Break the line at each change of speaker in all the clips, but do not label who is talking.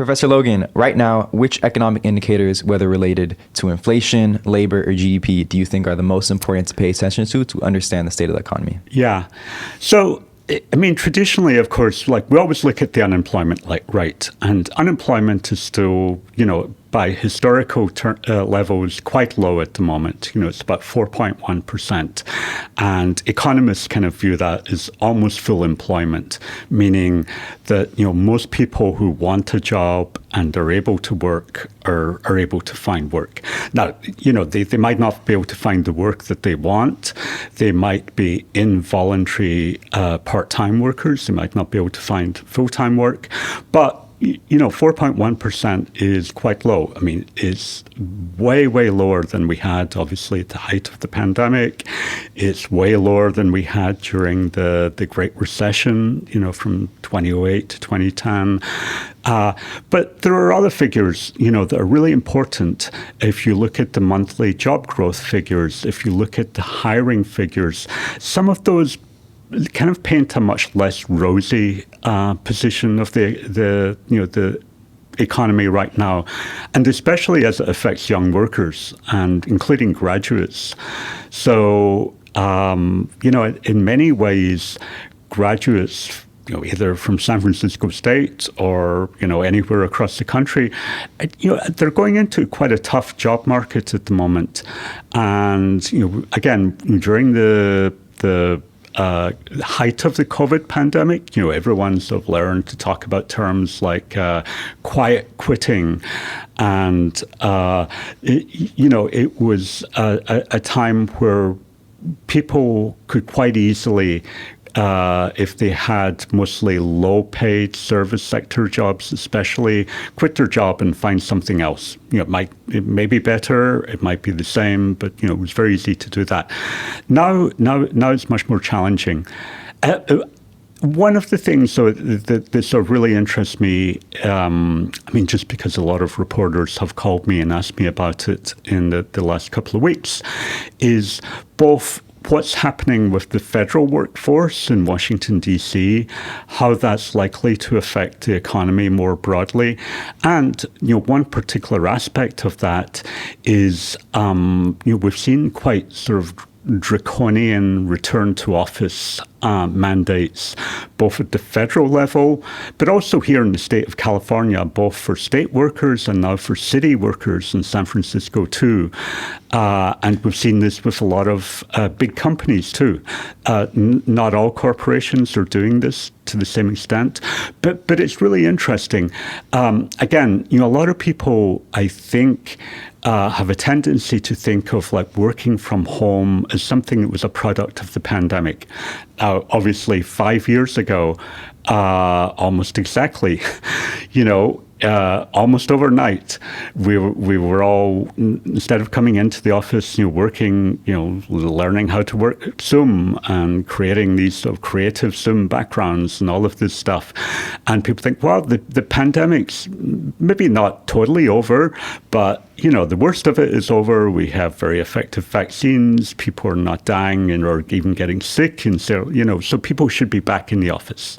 Professor Logan, right now, which economic indicators, whether related to inflation, labor, or GDP, do you think are the most important to pay attention to understand the state of the economy?
Yeah. So, I mean, traditionally, of course, like we always look at the unemployment rate, and unemployment is still, by historical levels, quite low at the moment. It's about 4.1%. And economists kind of view that as almost full employment, meaning that, most people who want a job and are able to work are able to find work. Now, they might not be able to find the work that they want. They might be involuntary part-time workers. They might not be able to find full-time work. But 4.1% is quite low. I mean, it's way, way lower than we had, obviously, at the height of the pandemic. It's way lower than we had during the Great Recession, from 2008 to 2010. But there are other figures, that are really important. If you look at the monthly job growth figures, if you look at the hiring figures, some of those kind of paint a much less rosy position of the economy right now, and especially as it affects young workers and including graduates. So, in many ways, graduates, either from San Francisco State or, anywhere across the country, they're going into quite a tough job market at the moment. And, again, during the height of the COVID pandemic, everyone's sort of learned to talk about terms like quiet quitting. And, it was a time where people could quite easily, if they had mostly low-paid service sector jobs, especially, quit their job and find something else. It may be better, it might be the same, but it was very easy to do that. Now it's much more challenging. One of the things that sort of really interests me, just because a lot of reporters have called me and asked me about it in the last couple of weeks, is both what's happening with the federal workforce in Washington, D.C., how that's likely to affect the economy more broadly. And, one particular aspect of that is, we've seen quite sort of draconian return to office mandates, both at the federal level, but also here in the state of California, both for state workers and now for city workers in San Francisco too. And we've seen this with a lot of big companies too. Not all corporations are doing this to the same extent, but it's really interesting. Again, a lot of people, I think, have a tendency to think of like working from home as something that was a product of the pandemic. Obviously, 5 years ago, almost exactly, almost overnight, we were all, instead of coming into the office, working, learning how to work Zoom and creating these sort of creative Zoom backgrounds and all of this stuff. And people think, well, the pandemic's maybe not totally over, but, the worst of it is over. We have very effective vaccines. People are not dying or even getting sick. And so, so people should be back in the office.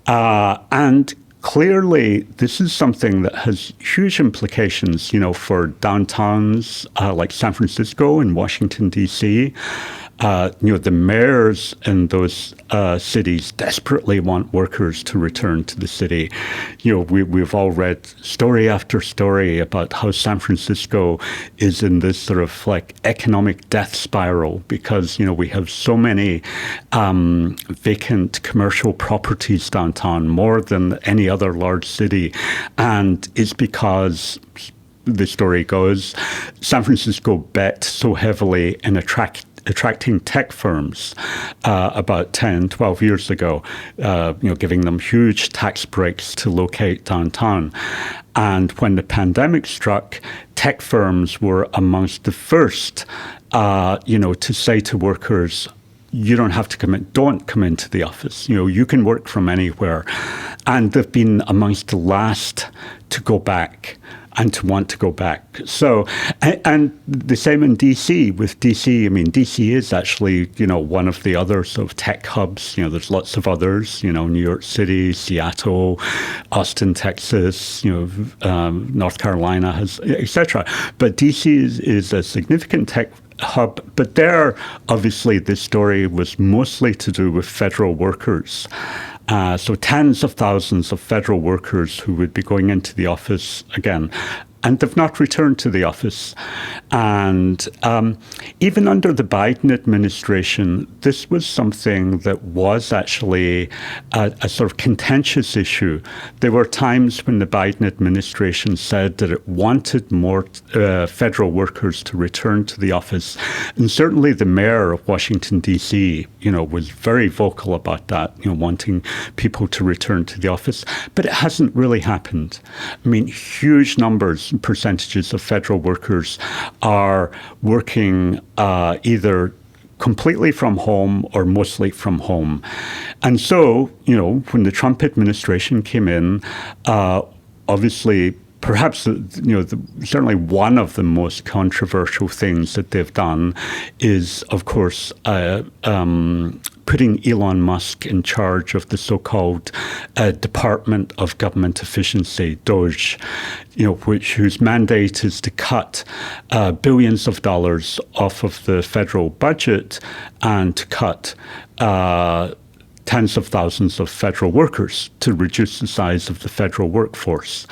And clearly, this is something that has huge implications, for downtowns like San Francisco and Washington, D.C. The mayors in those cities desperately want workers to return to the city. We've all read story after story about how San Francisco is in this sort of like economic death spiral because, we have so many vacant commercial properties downtown, more than any other large city. And it's because, the story goes, San Francisco bet so heavily in attracting tech firms about 10, 12 years ago, giving them huge tax breaks to locate downtown. And when the pandemic struck, tech firms were amongst the first, to say to workers, you don't have to don't come into the office. You can work from anywhere. And they've been amongst the last to go back. and to want to go back. So, and the same in DC. With DC, I mean, DC is actually, one of the other sort of tech hubs. There's lots of others, New York City, Seattle, Austin, Texas, North Carolina has, etc. But DC is a significant tech hub, but there, obviously, this story was mostly to do with federal workers. So tens of thousands of federal workers who would be going into the office again. And they've not returned to the office. And even under the Biden administration, this was something that was actually a sort of contentious issue. There were times when the Biden administration said that it wanted more federal workers to return to the office. And certainly the mayor of Washington, D.C., was very vocal about that, wanting people to return to the office. But it hasn't really happened. I mean, huge numbers, percentages of federal workers are working either completely from home or mostly from home. And so, when the Trump administration came in, obviously, perhaps, certainly one of the most controversial things that they've done is, of course, putting Elon Musk in charge of the so-called Department of Government Efficiency, DOGE, whose mandate is to cut billions of dollars off of the federal budget and to cut tens of thousands of federal workers to reduce the size of the federal workforce.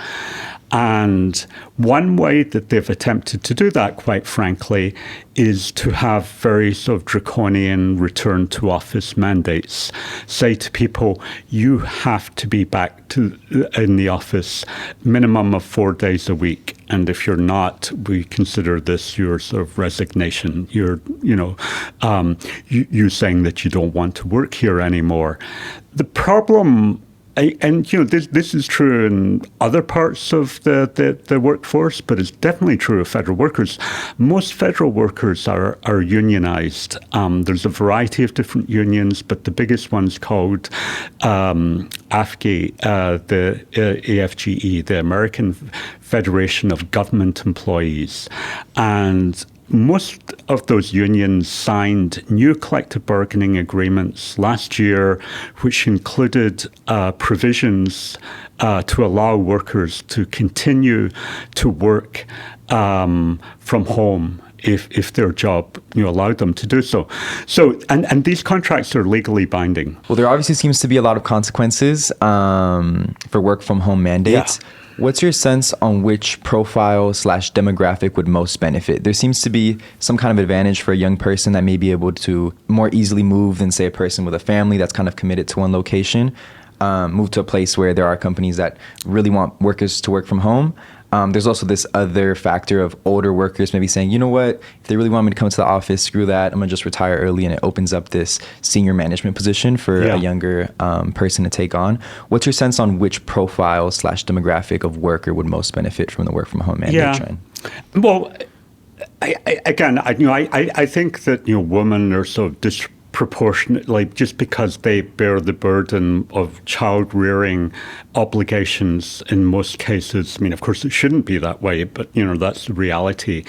And one way that they've attempted to do that, quite frankly, is to have very sort of draconian return to office mandates. Say to people, you have to be back in the office minimum of 4 days a week. And if you're not, we consider this your sort of resignation. You're, you saying that you don't want to work here anymore. The problem, and this is true in other parts of the workforce, but it's definitely true of federal workers. Most federal workers are unionized. There's a variety of different unions, but the biggest one's called AFGE, the AFGE, the American Federation of Government Employees. And most of those unions signed new collective bargaining agreements last year, which included provisions to allow workers to continue to work from home if their job allowed them to do so. And these contracts are legally binding.
Well, there obviously seems to be a lot of consequences for work from home mandates. Yeah. What's your sense on which profile / demographic would most benefit? There seems to be some kind of advantage for a young person that may be able to more easily move than, say, a person with a family that's kind of committed to one location, move to a place where there are companies that really want workers to work from home. There's also this other factor of older workers maybe saying, you know what, if they really want me to come to the office, screw that, I'm going to just retire early, and it opens up this senior management position for a younger person to take on. What's your sense on which profile / demographic of worker would most benefit from the work from home mandate trend?
Well, I think that women are so disproportionately, just because they bear the burden of child rearing obligations in most cases. I mean, of course, it shouldn't be that way, but that's the reality.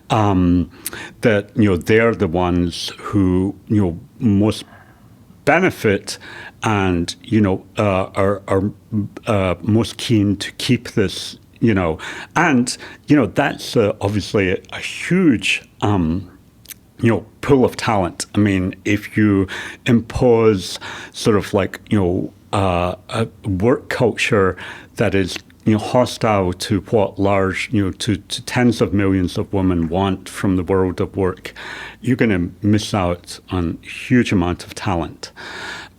That they're the ones who most benefit and are most keen to keep this. And that's obviously a huge pool of talent. I mean, if you impose sort of like, a work culture that is, hostile to what large, to tens of millions of women want from the world of work, you're going to miss out on a huge amount of talent.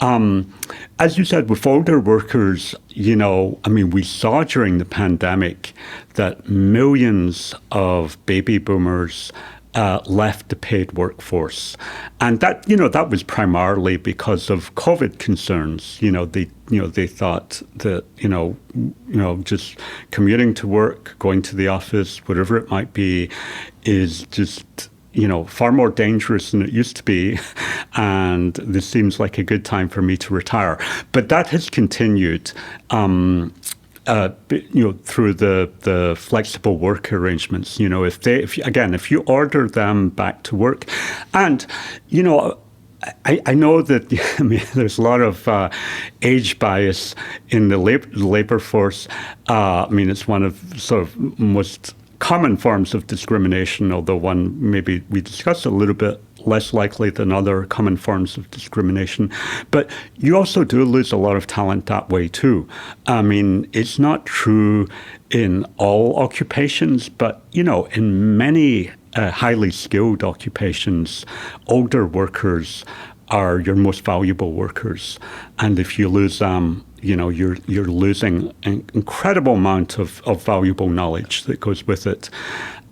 As you said, with older workers, we saw during the pandemic that millions of baby boomers left the paid workforce, and that was primarily because of COVID concerns. They thought that just commuting to work, going to the office, whatever it might be, is just far more dangerous than it used to be, and this seems like a good time for me to retire. But that has continued. through the flexible work arrangements. If you order them back to work, and I know that there's a lot of age bias in the labor force. It's one of sort of most common forms of discrimination, although one maybe we discussed a little bit less likely than other common forms of discrimination. But you also do lose a lot of talent that way too. It's not true in all occupations, but in many highly skilled occupations, older workers are your most valuable workers. And if you lose them, you're losing an incredible amount of valuable knowledge that goes with it.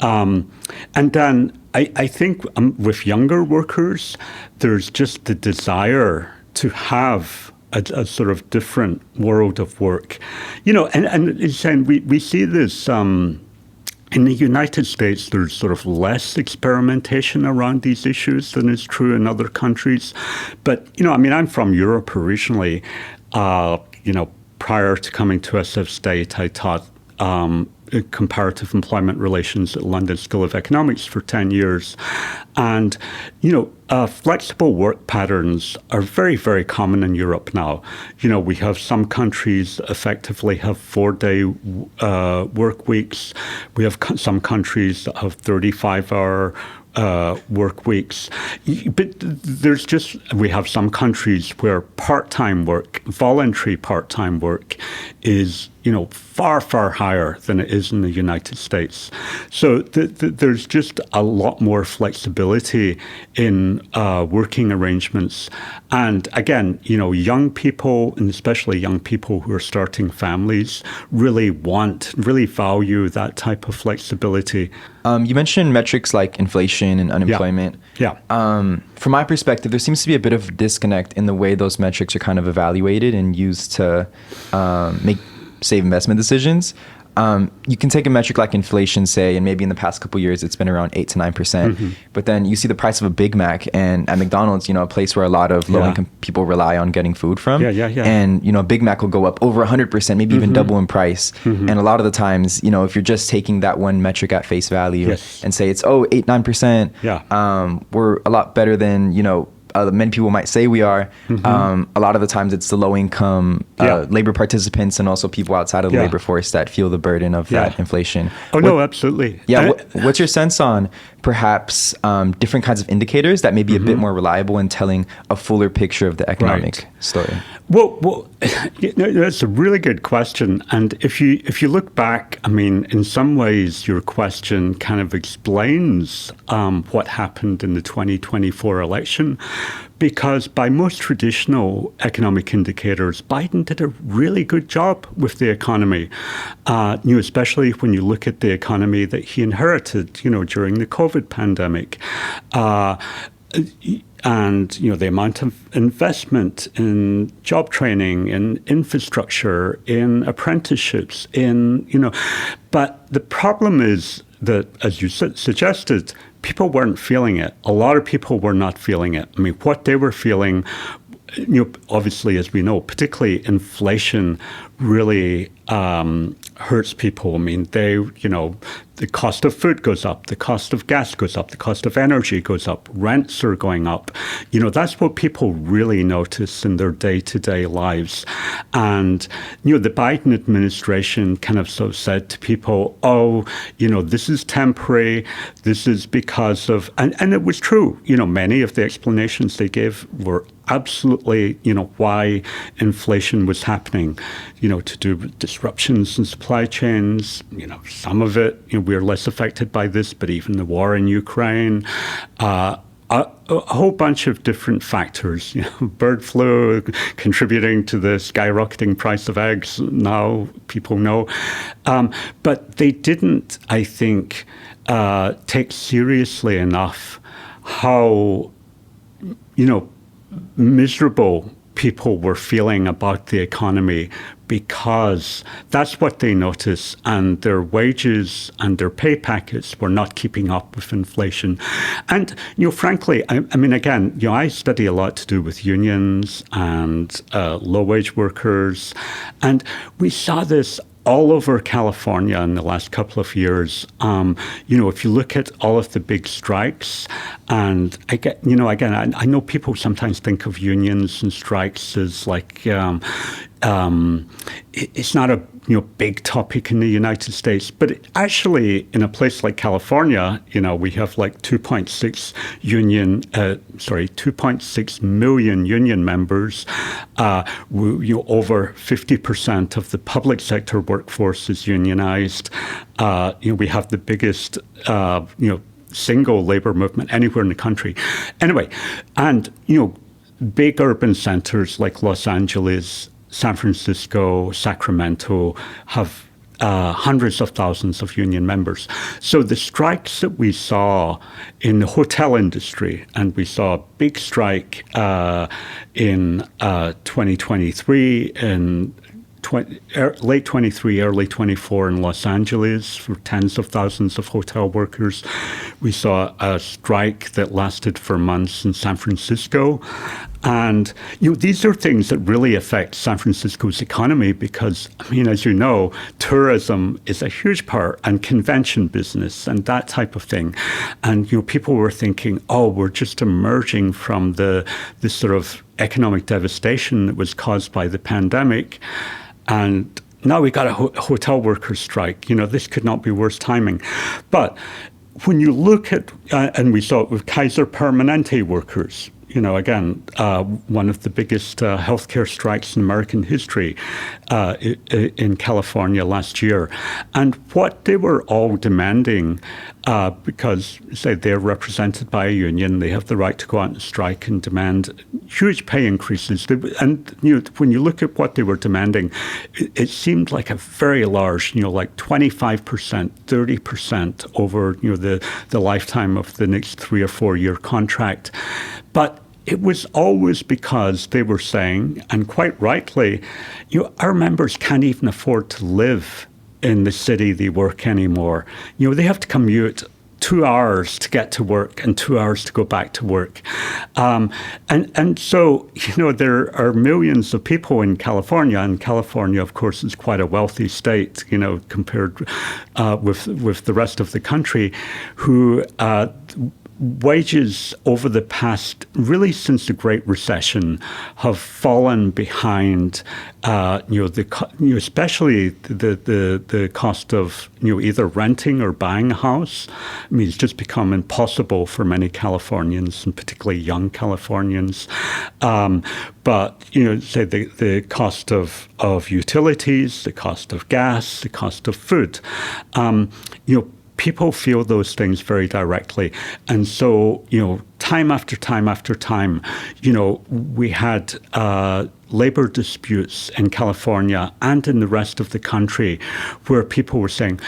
And then I think with younger workers, there's just the desire to have a sort of different world of work. And we see this in the United States, there's sort of less experimentation around these issues than is true in other countries. But, I'm from Europe originally. Prior to coming to SF State, I taught comparative employment relations at London School of Economics for 10 years. And, flexible work patterns are very, very common in Europe now. We have some countries effectively have 4-day work weeks. We have some countries that have 35-hour work weeks. But we have some countries where part-time work, voluntary part-time work is, far, far higher than it is in the United States. So there's just a lot more flexibility in working arrangements. And again, young people, and especially young people who are starting families, really value that type of flexibility.
You mentioned metrics like inflation and unemployment.
Yeah.
From my perspective, there seems to be a bit of disconnect in the way those metrics are kind of evaluated and used to make save investment decisions. You can take a metric like inflation, say, and maybe in the past couple of years, it's been around 8 to 9%. Mm-hmm. But then you see the price of a Big Mac, and at McDonald's, a place where a lot of low-income people rely on getting food from.
Yeah.
And, a Big Mac will go up over 100%, maybe even double in price. Mm-hmm. And a lot of the times, if you're just taking that one metric at face value and say it's, 8, 9%, we're a lot better than, many people might say we are. Mm-hmm. A lot of the times it's the low-income labor participants and also people outside of the labor force that feel the burden of that inflation.
No, absolutely.
Yeah. What's your sense on perhaps different kinds of indicators that may be a bit more reliable in telling a fuller picture of the economic story?
Well, that's a really good question. And if you look back, in some ways, your question kind of explains what happened in the 2024 election, because by most traditional economic indicators, Biden did a really good job with the economy, especially when you look at the economy that he inherited, during the COVID pandemic. And, the amount of investment in job training, in infrastructure, in apprenticeships, but the problem is that, as you suggested, people weren't feeling it. A lot of people were not feeling it. What they were feeling, obviously, as we know, particularly inflation really hurts people. The cost of food goes up, the cost of gas goes up, the cost of energy goes up, rents are going up. That's what people really notice in their day-to-day lives. And, the Biden administration kind of said to people, this is temporary, this is because of, and it was true. Many of the explanations they gave were absolutely, why inflation was happening, to do with disruptions in supply chains. Some of it, we're less affected by this, but even the war in Ukraine, a whole bunch of different factors, bird flu contributing to the skyrocketing price of eggs, now people know. But they didn't, I think, take seriously enough how, miserable people were feeling about the economy, because that's what they noticed, and their wages and their pay packets were not keeping up with inflation. And, frankly, again, I study a lot to do with unions and low-wage workers, and we saw this all over California in the last couple of years. If you look at all of the big strikes, and I know people sometimes think of unions and strikes as like it's not a big topic in the United States, but actually in a place like California, we have like 2.6 million union members. Over 50% of the public sector workforce is unionized. We have the biggest, single labor movement anywhere in the country. Anyway, and big urban centers like Los Angeles, San Francisco, Sacramento have hundreds of thousands of union members. So the strikes that we saw in the hotel industry, and we saw a big strike in 2023 and late 23, early 24 in Los Angeles for tens of thousands of hotel workers. We saw a strike that lasted for months in San Francisco. And these are things that really affect San Francisco's economy because, as you know, tourism is a huge part, and convention business and that type of thing. And people were thinking, we're just emerging from this sort of economic devastation that was caused by the pandemic. And now we got a hotel workers strike. This could not be worse timing. But when you look at, and we saw it with Kaiser Permanente workers, again, one of the biggest healthcare strikes in American history in California last year. And what they were all demanding, because, say, they're represented by a union, they have the right to go out and strike and demand huge pay increases. And when you look at what they were demanding, it seemed like a very large, like 25%, 30% over, the lifetime of the next 3 or 4 year contract. But it was always because they were saying, and quite rightly, our members can't even afford to live in the city they work anymore. They have to commute 2 hours to get to work and 2 hours to go back to work. And so, there are millions of people in California, and California, of course, is quite a wealthy state, compared with the rest of the country, who wages over the past, really since the Great Recession, have fallen behind, especially the cost of, either renting or buying a house. It's just become impossible for many Californians, and particularly young Californians. But, say the cost of utilities, the cost of gas, the cost of food, people feel those things very directly. And so, time after time after time, we had labor disputes in California and in the rest of the country where people were saying,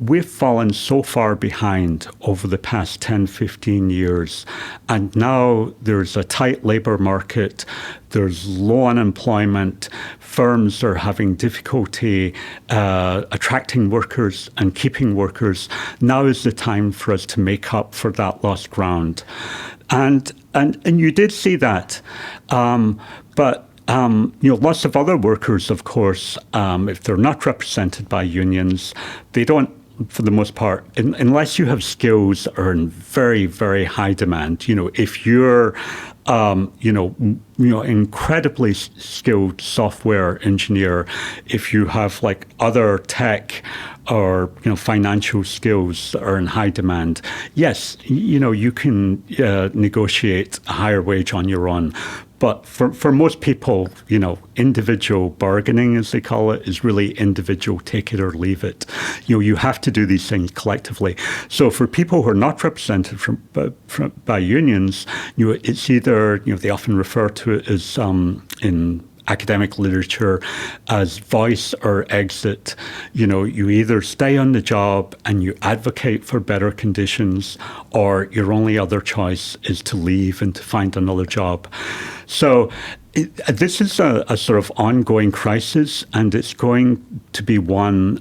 we've fallen so far behind over the past 10, 15 years. And now there's a tight labor market. There's low unemployment. Firms are having difficulty attracting workers and keeping workers. Now is the time for us to make up for that lost ground. And you did see that. But lots of other workers, of course, if they're not represented by unions, they don't, for the most part, unless you have skills, are in very, very high demand. If you're, incredibly skilled software engineer, if you have like other tech or financial skills that are in high demand, yes, you can negotiate a higher wage on your own. But for most people, individual bargaining, as they call it, is really individual take it or leave it. You have to do these things collectively. So for people who are not represented by unions, it's either, they often refer to it as in academic literature as voice or exit. You either stay on the job and you advocate for better conditions, or your only other choice is to leave and to find another job. So this is a sort of ongoing crisis, and it's going to be one,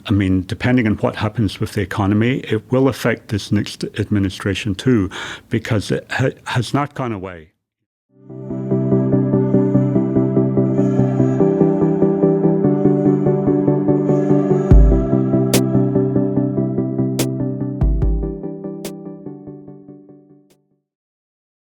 depending on what happens with the economy, it will affect this next administration too, because it has not gone away.